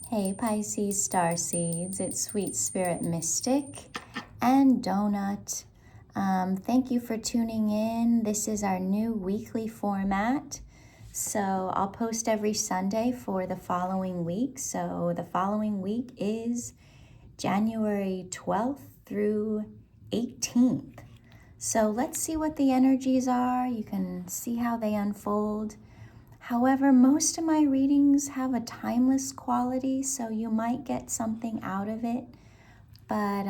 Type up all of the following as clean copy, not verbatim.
Hey Pisces star seeds, it's Sweet Spirit Mystic and Donut. Thank you for tuning in. This is our new weekly format. So I'll post every Sunday for the following week. So the following week is January 12th through 18th. So let's see what the energies are. You can see how they unfold. However, most of my readings have a timeless quality, so you might get something out of it. But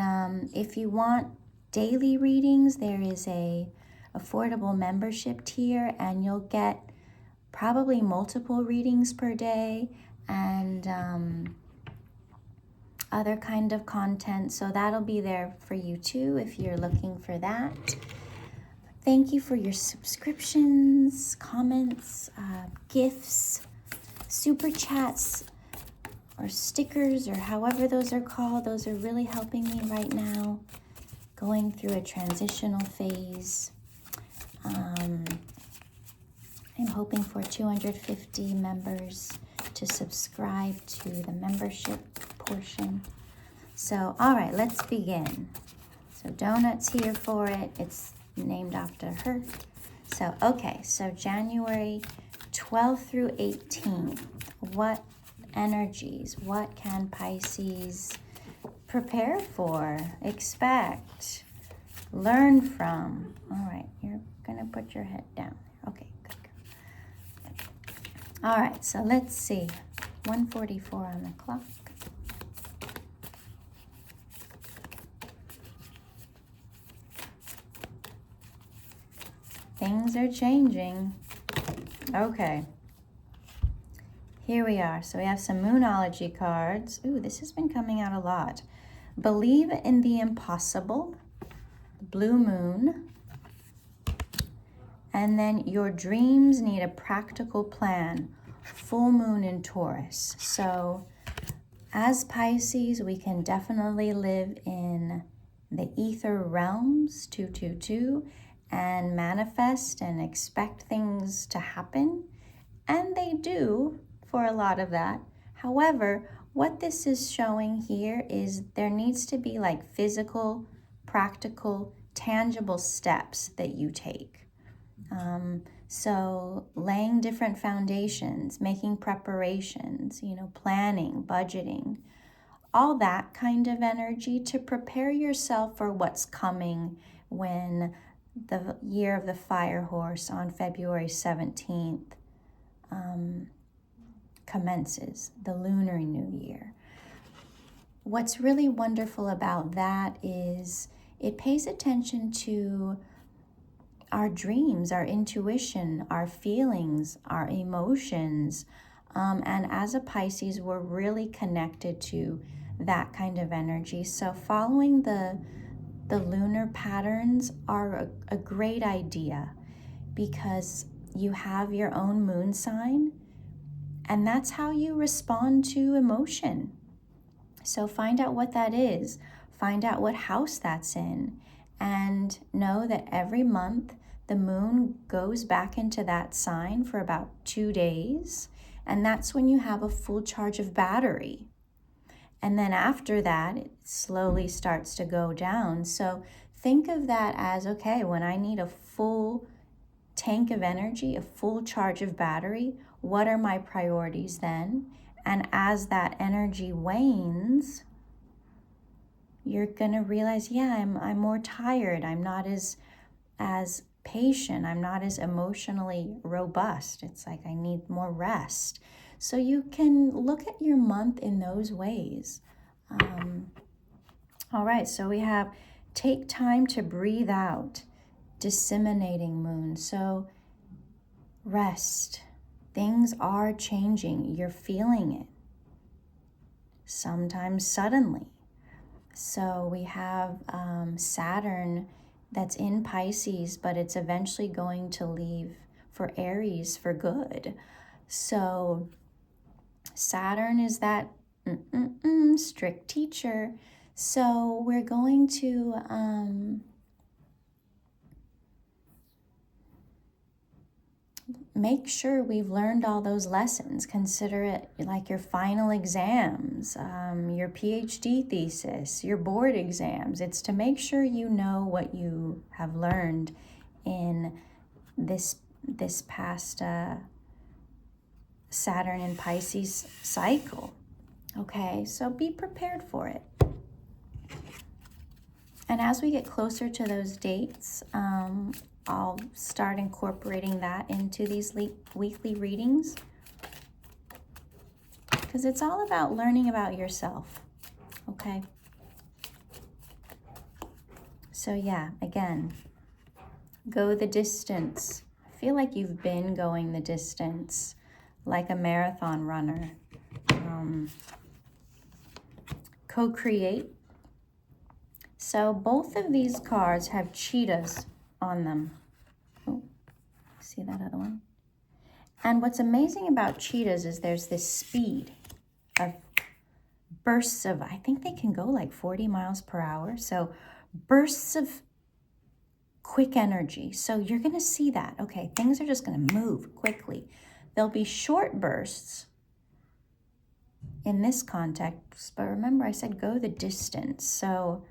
if you want daily readings, there is a affordable membership tier, and you'll get probably multiple readings per day and other kind of content. So that'll be there for you too if you're looking for that. Thank you for your subscriptions, comments, gifts, super chats, or stickers, or however those are called. Those are really helping me right now, going through a transitional phase. I'm hoping for 250 members to subscribe to the membership portion. So, all right, let's begin. So Donut's here for it. It's named after her. So, okay, so January 12th through 18th, what energies, what can Pisces prepare for, expect, learn from? All right, you're gonna put your head down. Okay, good. All right, so let's see. 1:44 on the clock. Things are changing. Okay. Here we are. So we have some Moonology cards. Ooh, this has been coming out a lot. Believe in the impossible. Blue moon. And then your dreams need a practical plan. Full moon in Taurus. So as Pisces, we can definitely live in the ether realms, 222, and manifest and expect things to happen. And they do for a lot of that. However, what this is showing here is there needs to be like physical, practical, tangible steps that you take. So laying different foundations, making preparations, planning, budgeting, all that kind of energy to prepare yourself for what's coming when the year of the fire horse on February 17th commences, the Lunar New Year. What's really wonderful about that is it pays attention to our dreams, our intuition, our feelings, our emotions. And as a Pisces, we're really connected to that kind of energy. So following the lunar patterns are a great idea because you have your own moon sign, and that's how you respond to emotion. So find out what that is. Find out what house that's in. And know that every month the moon goes back into that sign for about 2 days. And that's when you have a full charge of battery. And then after that, it slowly starts to go down. So think of that as, okay, when I need a full tank of energy, a full charge of battery, what are my priorities then? And as that energy wanes, you're gonna realize, yeah, I'm more tired. I'm not as patient. I'm not as emotionally robust. It's like I need more rest. So you can look at your month in those ways. All right, so we have take time to breathe out, disseminating moon. So rest. Things are changing. You're feeling it. Sometimes suddenly. So we have Saturn that's in Pisces, but it's eventually going to leave for Aries for good. So Saturn is that strict teacher. So we're going to make sure we've learned all those lessons. Consider it like your final exams, your PhD thesis, your board exams. It's to make sure you know what you have learned in this past Saturn and Pisces cycle. Okay, so be prepared for it. And as we get closer to those dates, I'll start incorporating that into these weekly readings, because it's all about learning about yourself, okay? So yeah, again, go the distance. I feel like you've been going the distance, like a marathon runner. Co-create. So both of these cards have cheetahs on them. Oh, see that other one? And what's amazing about cheetahs is there's this speed of bursts of, I think they can go like 40 miles per hour. So bursts of quick energy. So you're going to see that. Okay, things are just going to move quickly. There'll be short bursts in this context, but remember I said go the distance. So,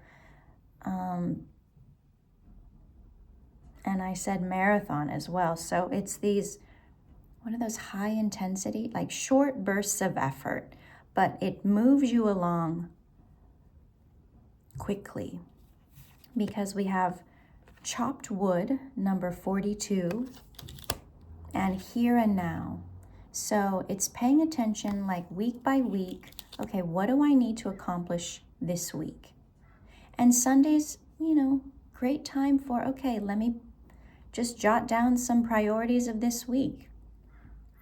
and I said marathon as well. So it's these, what are those high intensity, like short bursts of effort, but it moves you along quickly, because we have chopped wood, number 42, and here and now. So it's paying attention like week by week. Okay, what do I need to accomplish this week? And Sunday's, great time for, okay, let me just jot down some priorities of this week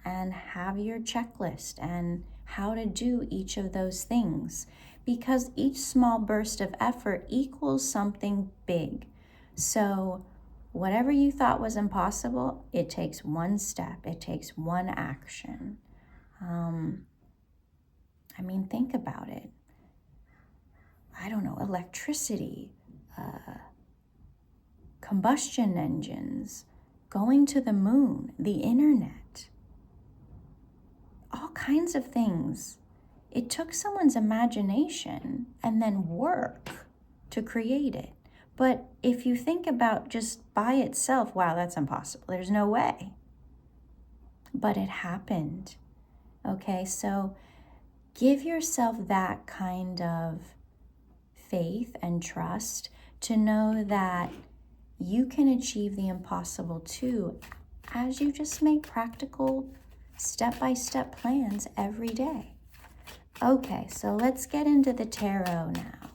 and have your checklist and how to do each of those things, because each small burst of effort equals something big. So whatever you thought was impossible, it takes one step, it takes one action. Think about it. I don't know, electricity, combustion engines, going to the moon, the internet, all kinds of things. It took someone's imagination and then work to create it. But if you think about just by itself, wow, that's impossible. There's no way. But it happened. Okay, so give yourself that kind of faith and trust to know that you can achieve the impossible too, as you just make practical step-by-step plans every day. Okay, so let's get into the tarot now.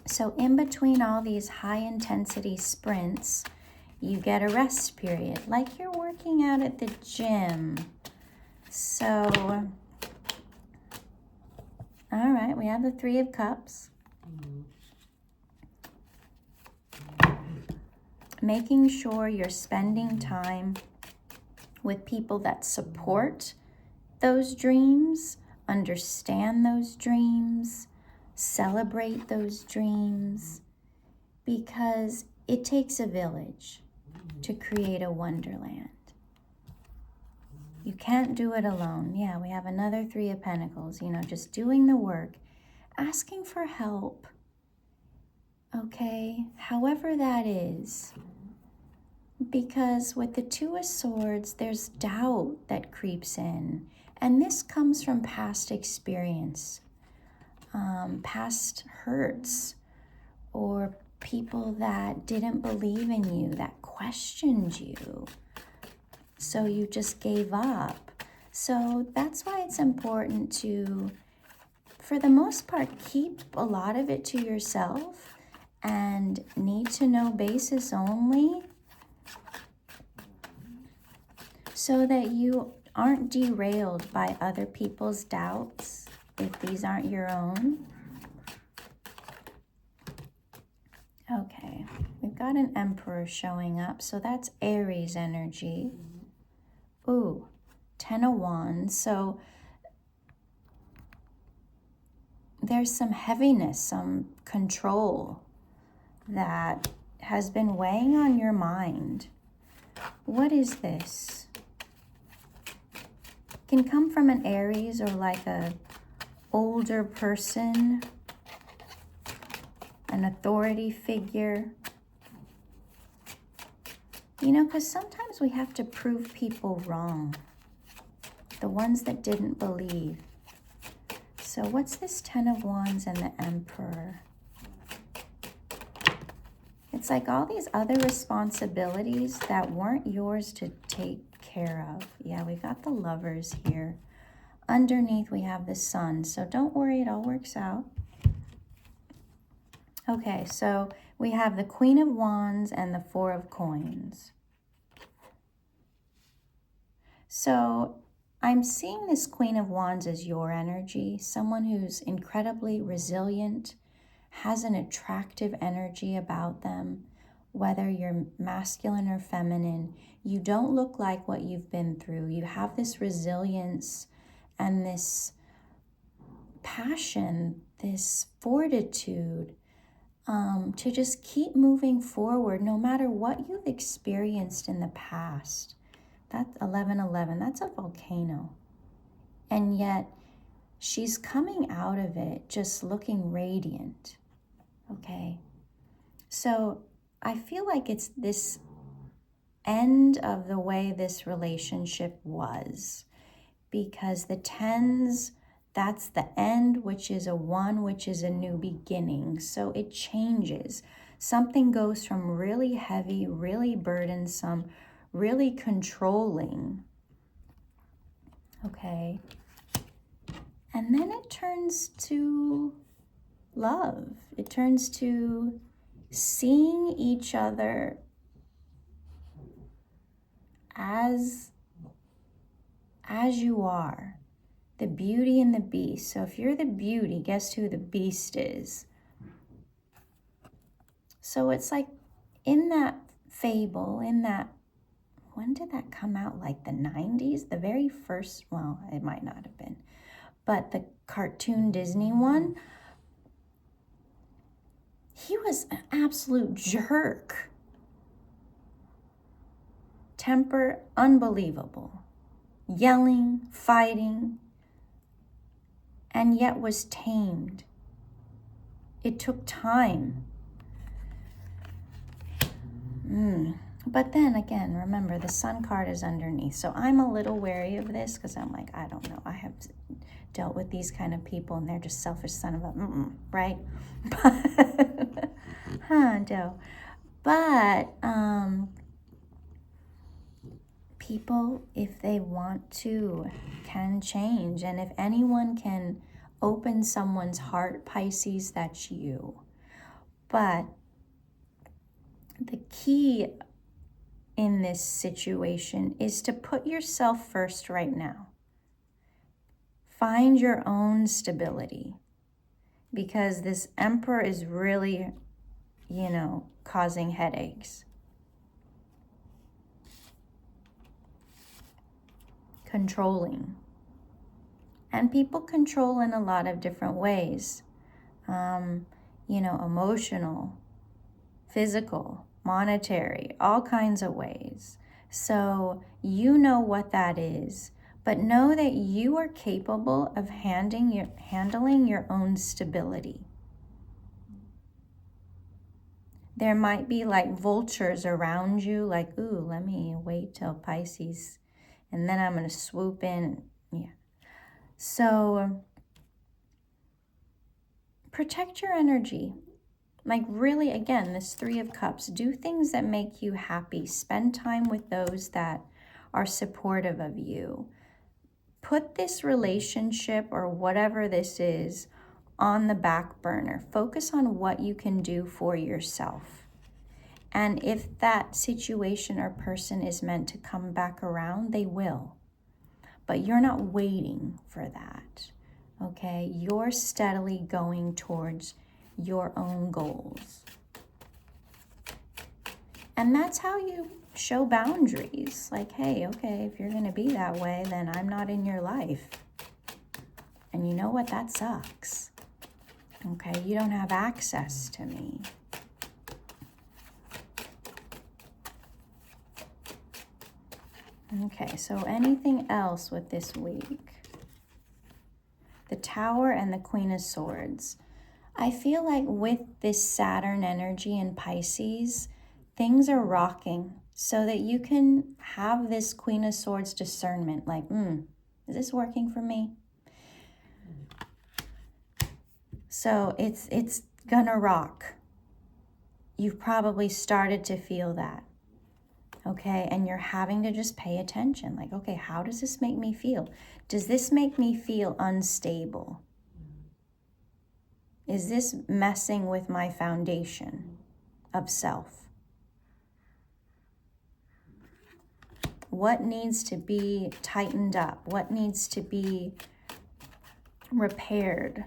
So in between all these high-intensity sprints, you get a rest period, like you're working out at the gym. So, all right, we have the Three of Cups. Making sure you're spending time with people that support those dreams, understand those dreams, celebrate those dreams, because it takes a village to create a wonderland. You can't do it alone. Yeah, we have another Three of Pentacles, just doing the work, asking for help. Okay, however that is. Because with the Two of Swords, there's doubt that creeps in. And this comes from past experience, past hurts, or people that didn't believe in you, that questioned you. So you just gave up. So that's why it's important to, for the most part, keep a lot of it to yourself and need to know basis only, so that you aren't derailed by other people's doubts if these aren't your own. Okay, we've got an Emperor showing up, so that's Aries energy. Ooh, Ten of Wands. So there's some heaviness, some control that has been weighing on your mind. What is this? Can come from an Aries or like a older person, an authority figure. You know, because sometimes we have to prove people wrong. The ones that didn't believe. So what's this Ten of Wands and the Emperor? It's like all these other responsibilities that weren't yours to take care of. Yeah, we got the Lovers here. Underneath we have the Sun. So don't worry, it all works out. Okay, so we have the Queen of Wands and the Four of Coins. So I'm seeing this Queen of Wands as your energy, someone who's incredibly resilient, has an attractive energy about them, whether you're masculine or feminine. You don't look like what you've been through. You have this resilience and this passion, this fortitude to just keep moving forward no matter what you've experienced in the past. That's 1111. That's a volcano. And yet she's coming out of it just looking radiant. Okay. So I feel like it's this end of the way this relationship was. Because the tens, that's the end, which is a 1, which is a new beginning. So it changes. Something goes from really heavy, really burdensome, really controlling, okay, and then it turns to love. It turns to seeing each other as you are, the beauty and the beast. So if you're the beauty, guess who the beast is? So it's like in that fable, in that, when did that come out? Like the 90s? The very first, well, it might not have been. But the cartoon Disney one, he was an absolute jerk. Temper, unbelievable. Yelling, fighting, and yet was tamed. It took time. But then again, remember the Sun card is underneath. So I'm a little wary of this because I'm like, I don't know. I have dealt with these kind of people and they're just selfish son of a, right? But people, if they want to, can change. And if anyone can open someone's heart, Pisces, that's you. But the key in this situation is to put yourself first right now. Find your own stability, because this Emperor is really, causing headaches. Controlling. And people control in a lot of different ways. Emotional, physical, monetary, all kinds of ways. So you know what that is, but know that you are capable of handling your own stability. There might be like vultures around you, like, ooh, let me wait till Pisces, and then I'm going to swoop in. Yeah. So protect your energy. Like really, again, this Three of Cups, do things that make you happy. Spend time with those that are supportive of you. Put this relationship or whatever this is on the back burner. Focus on what you can do for yourself. And if that situation or person is meant to come back around, they will. But you're not waiting for that, okay? You're steadily going towards your own goals. And that's how you show boundaries. Like, hey, okay, if you're going to be that way, then I'm not in your life. And you know what? That sucks. Okay, you don't have access to me. Okay, so anything else with this week? The Tower and the Queen of Swords. I feel like with this Saturn energy in Pisces, things are rocking so that you can have this Queen of Swords discernment. Like, is this working for me? So it's gonna rock. You've probably started to feel that. Okay, and you're having to just pay attention. Like, okay, how does this make me feel? Does this make me feel unstable? Is this messing with my foundation of self? What needs to be tightened up? What needs to be repaired?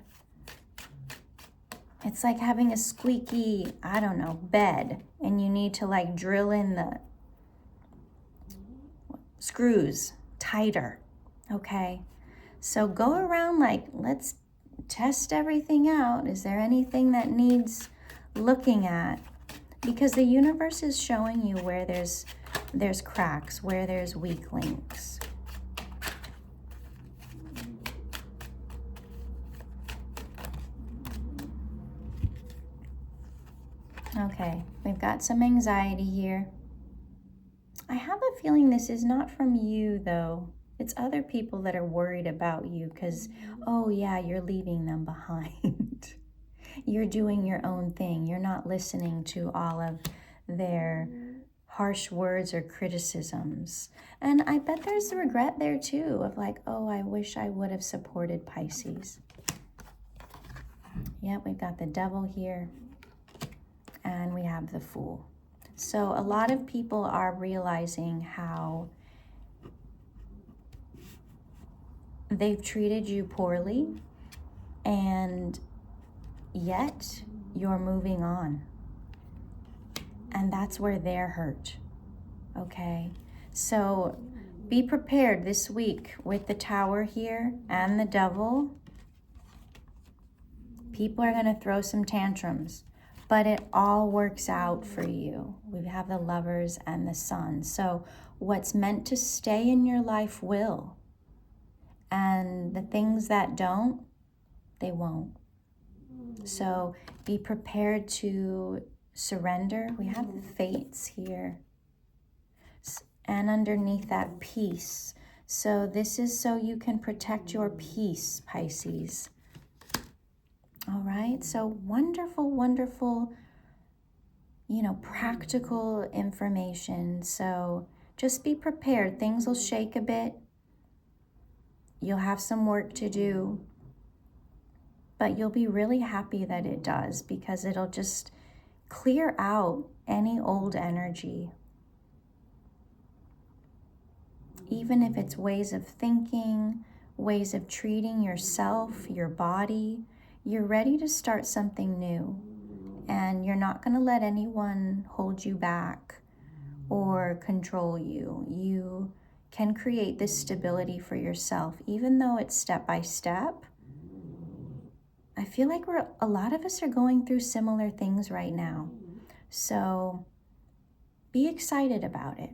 It's like having a squeaky, I don't know, bed, and you need to like drill in the screws tighter, okay? So go around like, let's test everything out. Is there anything that needs looking at? Because the universe is showing you where there's cracks, where there's weak links. Okay, we've got some anxiety here. I have a feeling this is not from you, though. It's other people that are worried about you because, oh yeah, you're leaving them behind. You're doing your own thing. You're not listening to all of their harsh words or criticisms. And I bet there's regret there too of like, oh, I wish I would have supported Pisces. Yep, we've got the Devil here. And we have the Fool. So a lot of people are realizing how they've treated you poorly, and yet you're moving on. And that's where they're hurt, okay? So be prepared this week with the Tower here and the Devil. People are going to throw some tantrums, but it all works out for you. We have the Lovers and the Sun. So what's meant to stay in your life will. And the things that don't, they won't. So be prepared to surrender. We have the Fates here. And underneath that, peace. So this is so you can protect your peace, Pisces. All right, so wonderful, wonderful, practical information. So just be prepared. Things will shake a bit. You'll have some work to do, but you'll be really happy that it does because it'll just clear out any old energy. Even if it's ways of thinking, ways of treating yourself, your body, you're ready to start something new. And you're not going to let anyone hold you back or control you. You can create this stability for yourself, even though it's step by step. I feel like a lot of us are going through similar things right now. So be excited about it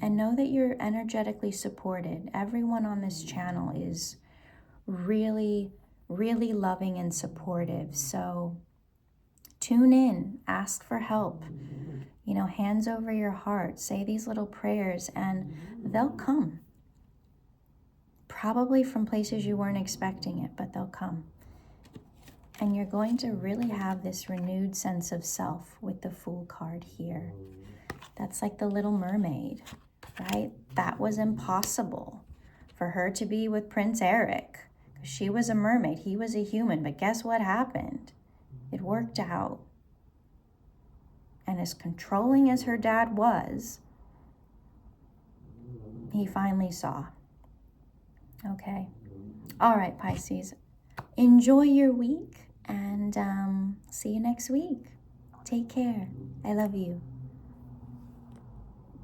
and know that you're energetically supported. Everyone on this channel is really, really loving and supportive. So tune in, ask for help, hands over your heart, say these little prayers and they'll come. Probably from places you weren't expecting it, but they'll come. And you're going to really have this renewed sense of self with the Fool card here. That's like the Little Mermaid, right? That was impossible for her to be with Prince Eric. She was a mermaid, he was a human, but guess what happened? It worked out. And as controlling as her dad was, he finally saw. Okay. All right, Pisces. Enjoy your week and see you next week. Take care. I love you.